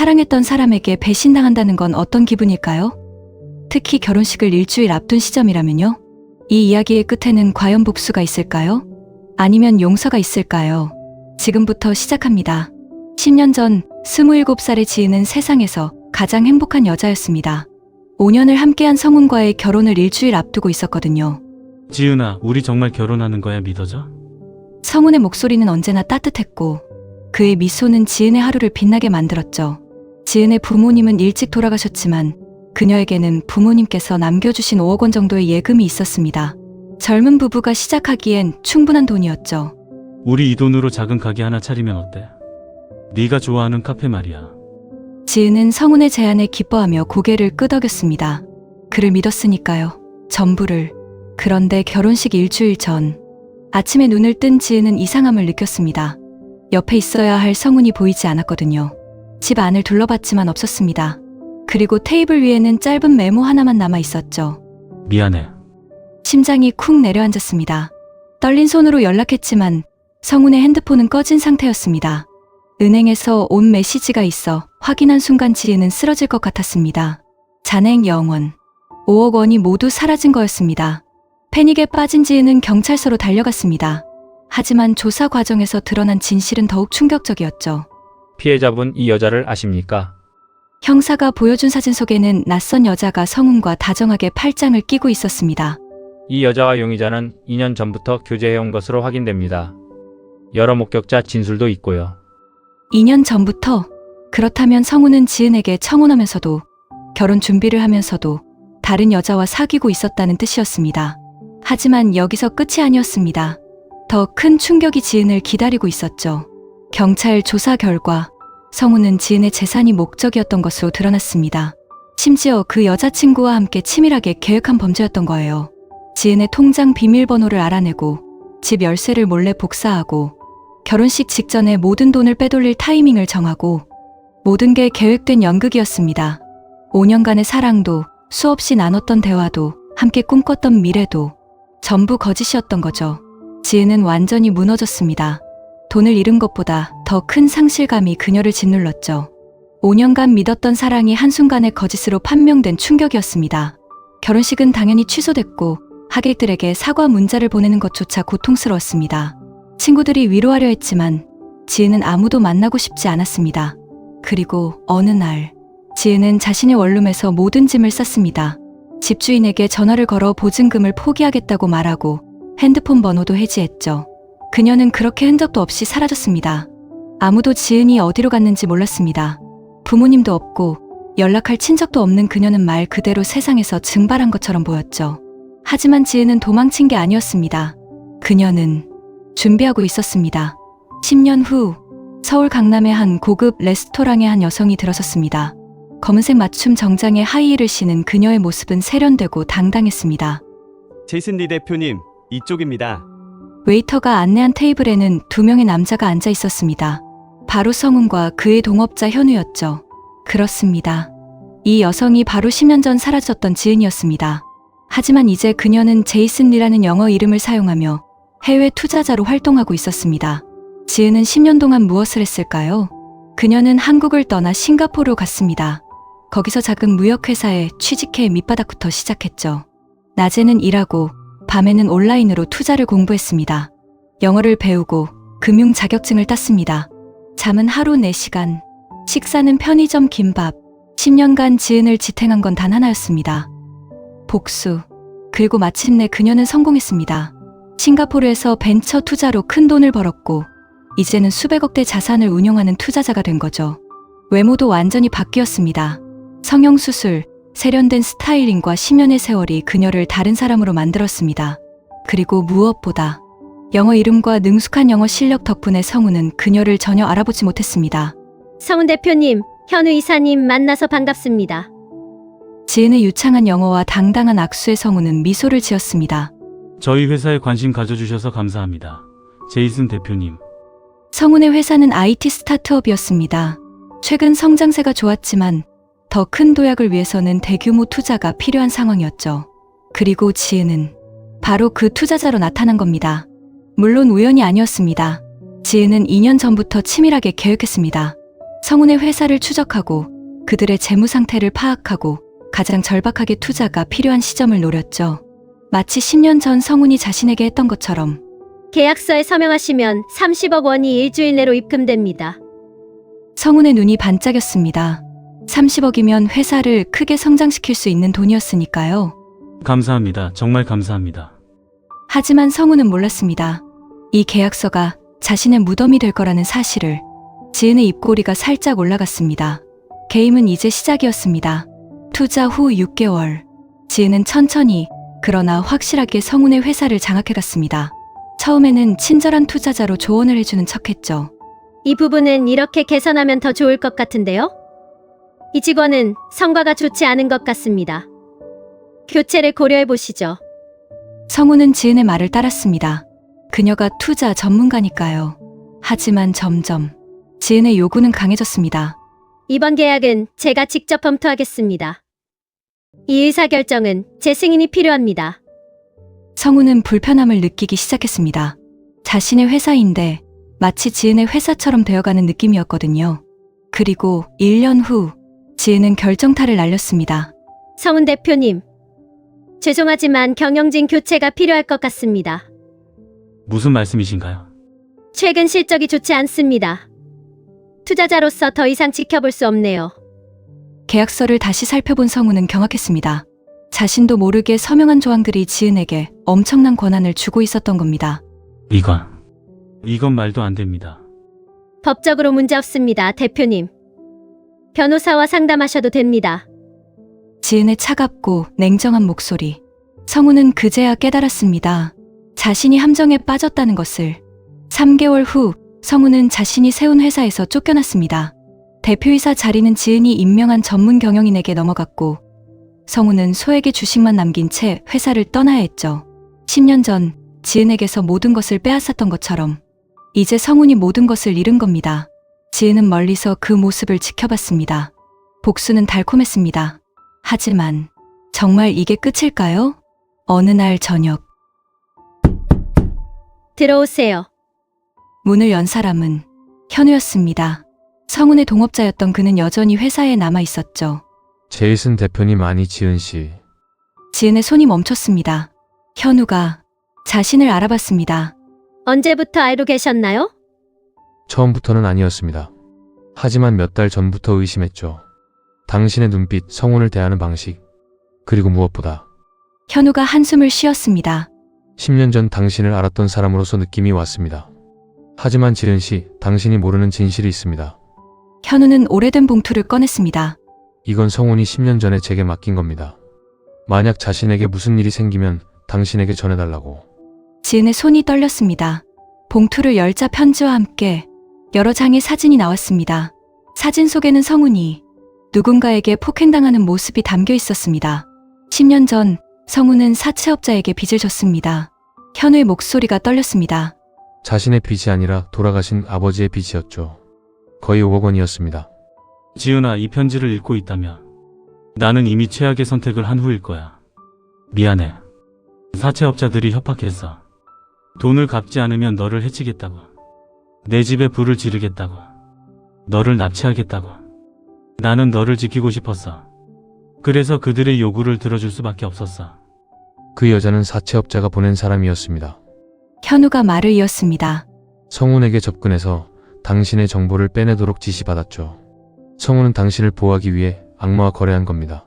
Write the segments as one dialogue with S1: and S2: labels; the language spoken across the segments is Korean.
S1: 사랑했던 사람에게 배신당한다는 건 어떤 기분일까요? 특히 결혼식을 일주일 앞둔 시점이라면요. 이 이야기의 끝에는 과연 복수가 있을까요? 아니면 용서가 있을까요? 지금부터 시작합니다. 10년 전 27살의 지은은 세상에서 가장 행복한 여자였습니다. 5년을 함께한 성훈과의 결혼을 일주일 앞두고 있었거든요.
S2: 지은아, 우리 정말 결혼하는 거야? 믿어져?
S1: 성훈의 목소리는 언제나 따뜻했고 그의 미소는 지은의 하루를 빛나게 만들었죠. 지은의 부모님은 일찍 돌아가셨지만 그녀에게는 부모님께서 남겨주신 5억 원 정도의 예금이 있었습니다. 젊은 부부가 시작하기엔 충분한 돈이었죠.
S2: 우리 이 돈으로 작은 가게 하나 차리면 어때? 네가 좋아하는 카페 말이야.
S1: 지은은 성훈의 제안에 기뻐하며 고개를 끄덕였습니다. 그를 믿었으니까요. 전부를. 그런데 결혼식 일주일 전 아침에 눈을 뜬 지은은 이상함을 느꼈습니다. 옆에 있어야 할 성훈이 보이지 않았거든요. 집 안을 둘러봤지만 없었습니다. 그리고 테이블 위에는 짧은 메모 하나만 남아 있었죠.
S2: 미안해.
S1: 심장이 쿵 내려앉았습니다. 떨린 손으로 연락했지만 성훈의 핸드폰은 꺼진 상태였습니다. 은행에서 온 메시지가 있어 확인한 순간 지은은 쓰러질 것 같았습니다. 잔행 영원. 5억 원이 모두 사라진 거였습니다. 패닉에 빠진 지은은 경찰서로 달려갔습니다. 하지만 조사 과정에서 드러난 진실은 더욱 충격적이었죠.
S3: 피해자분 이 여자를 아십니까?
S1: 형사가 보여준 사진 속에는 낯선 여자가 성훈과 다정하게 팔짱을 끼고 있었습니다.
S3: 이 여자와 용의자는 2년 전부터 교제해온 것으로 확인됩니다. 여러 목격자 진술도 있고요.
S1: 2년 전부터? 그렇다면 성훈은 지은에게 청혼하면서도 결혼 준비를 하면서도 다른 여자와 사귀고 있었다는 뜻이었습니다. 하지만 여기서 끝이 아니었습니다. 더 큰 충격이 지은을 기다리고 있었죠. 경찰 조사 결과 성훈은 지은의 재산이 목적이었던 것으로 드러났습니다. 심지어 그 여자친구와 함께 치밀하게 계획한 범죄였던 거예요. 지은의 통장 비밀번호를 알아내고 집 열쇠를 몰래 복사하고 결혼식 직전에 모든 돈을 빼돌릴 타이밍을 정하고 모든 게 계획된 연극이었습니다. 5년간의 사랑도 수없이 나눴던 대화도 함께 꿈꿨던 미래도 전부 거짓이었던 거죠. 지은은 완전히 무너졌습니다. 돈을 잃은 것보다 더 큰 상실감이 그녀를 짓눌렀죠. 5년간 믿었던 사랑이 한순간에 거짓으로 판명된 충격이었습니다. 결혼식은 당연히 취소됐고 하객들에게 사과 문자를 보내는 것조차 고통스러웠습니다. 친구들이 위로하려 했지만 지은은 아무도 만나고 싶지 않았습니다. 그리고 어느 날 지은은 자신의 원룸에서 모든 짐을 쌌습니다. 집주인에게 전화를 걸어 보증금을 포기하겠다고 말하고 핸드폰 번호도 해지했죠. 그녀는 그렇게 흔적도 없이 사라졌습니다. 아무도 지은이 어디로 갔는지 몰랐습니다. 부모님도 없고 연락할 친척도 없는 그녀는 말 그대로 세상에서 증발한 것처럼 보였죠. 하지만 지은은 도망친 게 아니었습니다. 그녀는 준비하고 있었습니다. 10년 후 서울 강남의 한 고급 레스토랑에 한 여성이 들어섰습니다. 검은색 맞춤 정장에 하이힐을 신은 그녀의 모습은 세련되고 당당했습니다.
S4: 제이슨 리 대표님, 이쪽입니다.
S1: 웨이터가 안내한 테이블에는 2명의 남자가 앉아 있었습니다. 바로 성훈과 그의 동업자 현우였죠. 그렇습니다. 이 여성이 바로 10년 전 사라졌던 지은이었습니다. 하지만 이제 그녀는 제이슨 리라는 영어 이름을 사용하며 해외 투자자로 활동하고 있었습니다. 지은은 10년 동안 무엇을 했을까요? 그녀는 한국을 떠나 싱가포르로 갔습니다. 거기서 작은 무역회사에 취직해 밑바닥부터 시작했죠. 낮에는 일하고 밤에는 온라인으로 투자를 공부했습니다. 영어를 배우고 금융 자격증을 땄습니다. 잠은 하루 4시간, 식사는 편의점 김밥. 10년간 지은을 지탱한 건 단 하나였습니다. 복수. 그리고 마침내 그녀는 성공했습니다. 싱가포르에서 벤처 투자로 큰 돈을 벌었고 이제는 수백억대 자산을 운용하는 투자자가 된 거죠. 외모도 완전히 바뀌었습니다. 성형수술, 세련된 스타일링과 10년의 세월이 그녀를 다른 사람으로 만들었습니다. 그리고 무엇보다 영어 이름과 능숙한 영어 실력 덕분에 성훈은 그녀를 전혀 알아보지 못했습니다.
S5: 성훈 대표님, 현우 이사님 만나서 반갑습니다.
S1: 지은의 유창한 영어와 당당한 악수에 성훈은 미소를 지었습니다.
S2: 저희 회사에 관심 가져주셔서 감사합니다. 제이슨 대표님.
S1: 성훈의 회사는 IT 스타트업이었습니다. 최근 성장세가 좋았지만 더 큰 도약을 위해서는 대규모 투자가 필요한 상황이었죠. 그리고 지은은 바로 그 투자자로 나타난 겁니다. 물론 우연이 아니었습니다. 지은은 2년 전부터 치밀하게 계획했습니다. 성운의 회사를 추적하고 그들의 재무 상태를 파악하고 가장 절박하게 투자가 필요한 시점을 노렸죠. 마치 10년 전 성운이 자신에게 했던 것처럼
S5: 계약서에 서명하시면 30억 원이 일주일 내로 입금됩니다.
S1: 성운의 눈이 반짝였습니다. 30억이면 회사를 크게 성장시킬 수 있는 돈이었으니까요.
S2: 감사합니다. 정말 감사합니다.
S1: 하지만 성운은 몰랐습니다. 이 계약서가 자신의 무덤이 될 거라는 사실을. 지은의 입꼬리가 살짝 올라갔습니다. 게임은 이제 시작이었습니다. 투자 후 6개월. 지은은 천천히 그러나 확실하게 성운의 회사를 장악해갔습니다. 처음에는 친절한 투자자로 조언을 해주는 척했죠.
S5: 이 부분은 이렇게 개선하면 더 좋을 것 같은데요? 이 직원은 성과가 좋지 않은 것 같습니다. 교체를 고려해 보시죠.
S1: 성운은 지은의 말을 따랐습니다. 그녀가 투자 전문가니까요. 하지만 점점 지은의 요구는 강해졌습니다.
S5: 이번 계약은 제가 직접 검토하겠습니다. 이 의사결정은 제 승인이 필요합니다.
S1: 성운은 불편함을 느끼기 시작했습니다. 자신의 회사인데 마치 지은의 회사처럼 되어가는 느낌이었거든요. 그리고 1년 후 지은은 결정타를 날렸습니다.
S5: 성운 대표님, 죄송하지만 경영진 교체가 필요할 것 같습니다.
S2: 무슨 말씀이신가요?
S5: 최근 실적이 좋지 않습니다. 투자자로서 더 이상 지켜볼 수 없네요.
S1: 계약서를 다시 살펴본 성운은 경악했습니다. 자신도 모르게 서명한 조항들이 지은에게 엄청난 권한을 주고 있었던 겁니다.
S2: 이건 말도 안 됩니다.
S5: 법적으로 문제없습니다, 대표님. 변호사와 상담하셔도 됩니다.
S1: 지은의 차갑고 냉정한 목소리. 성운은 그제야 깨달았습니다. 자신이 함정에 빠졌다는 것을. 3개월 후 성운은 자신이 세운 회사에서 쫓겨났습니다. 대표이사 자리는 지은이 임명한 전문 경영인에게 넘어갔고 성운은 소액의 주식만 남긴 채 회사를 떠나야 했죠. 10년 전 지은에게서 모든 것을 빼앗았던 것처럼 이제 성운이 모든 것을 잃은 겁니다. 지은은 멀리서 그 모습을 지켜봤습니다. 복수는 달콤했습니다. 하지만 정말 이게 끝일까요? 어느 날 저녁
S5: 들어오세요.
S1: 문을 연 사람은 현우였습니다. 성운의 동업자였던 그는 여전히 회사에 남아 있었죠.
S6: 제이슨 대표님 아니 지은 씨.
S1: 지은의 손이 멈췄습니다. 현우가 자신을 알아봤습니다.
S5: 언제부터 알고 계셨나요?
S6: 처음부터는 아니었습니다. 하지만 몇 달 전부터 의심했죠. 당신의 눈빛, 성운을 대하는 방식, 그리고 무엇보다
S1: 현우가 한숨을 쉬었습니다.
S6: 10년 전 당신을 알았던 사람으로서 느낌이 왔습니다. 하지만 지은 씨, 당신이 모르는 진실이 있습니다.
S1: 현우는 오래된 봉투를 꺼냈습니다.
S6: 이건 성운이 10년 전에 제게 맡긴 겁니다. 만약 자신에게 무슨 일이 생기면 당신에게 전해달라고.
S1: 지은의 손이 떨렸습니다. 봉투를 열자 편지와 함께 여러 장의 사진이 나왔습니다. 사진 속에는 성운이 누군가에게 폭행당하는 모습이 담겨 있었습니다. 10년 전 성운은 사채업자에게 빚을 졌습니다. 현우의 목소리가 떨렸습니다.
S6: 자신의 빚이 아니라 돌아가신 아버지의 빚이었죠. 거의 5억 원이었습니다.
S2: 지은아, 이 편지를 읽고 있다면 나는 이미 최악의 선택을 한 후일 거야. 미안해. 사채업자들이 협박했어. 돈을 갚지 않으면 너를 해치겠다고. 내 집에 불을 지르겠다고. 너를 납치하겠다고. 나는 너를 지키고 싶었어. 그래서 그들의 요구를 들어줄 수밖에 없었어.
S6: 그 여자는 사채업자가 보낸 사람이었습니다.
S1: 현우가 말을 이었습니다.
S6: 성운에게 접근해서 당신의 정보를 빼내도록 지시받았죠. 성운은 당신을 보호하기 위해 악마와 거래한 겁니다.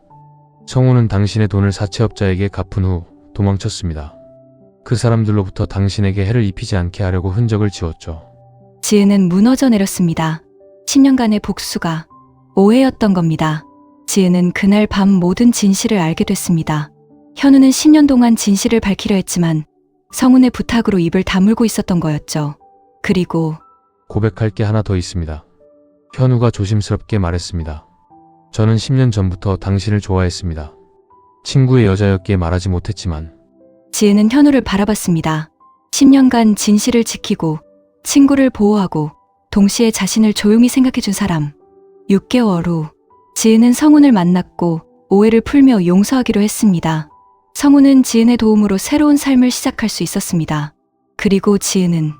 S6: 성운은 당신의 돈을 사채업자에게 갚은 후 도망쳤습니다. 그 사람들로부터 당신에게 해를 입히지 않게 하려고 흔적을 지웠죠.
S1: 지은은 무너져 내렸습니다. 10년간의 복수가 오해였던 겁니다. 지은은 그날 밤 모든 진실을 알게 됐습니다. 현우는 10년 동안 진실을 밝히려 했지만 성운의 부탁으로 입을 다물고 있었던 거였죠. 그리고
S6: 고백할 게 하나 더 있습니다. 현우가 조심스럽게 말했습니다. 저는 10년 전부터 당신을 좋아했습니다. 친구의 여자였기에 말하지 못했지만.
S1: 지은은 현우를 바라봤습니다. 10년간 진실을 지키고 친구를 보호하고 동시에 자신을 조용히 생각해준 사람. 6개월 후 지은은 성운을 만났고 오해를 풀며 용서하기로 했습니다. 성운은 지은의 도움으로 새로운 삶을 시작할 수 있었습니다. 그리고 지은은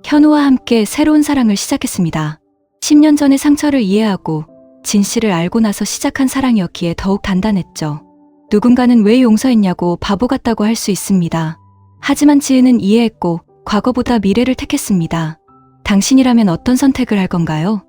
S1: 현우와 함께 새로운 사랑을 시작했습니다. 10년 전의 상처를 이해하고 진실을 알고 나서 시작한 사랑이었기에 더욱 단단했죠. 누군가는 왜 용서했냐고 바보 같다고 할 수 있습니다. 하지만 지은은 이해했고 과거보다 미래를 택했습니다. 당신이라면 어떤 선택을 할 건가요?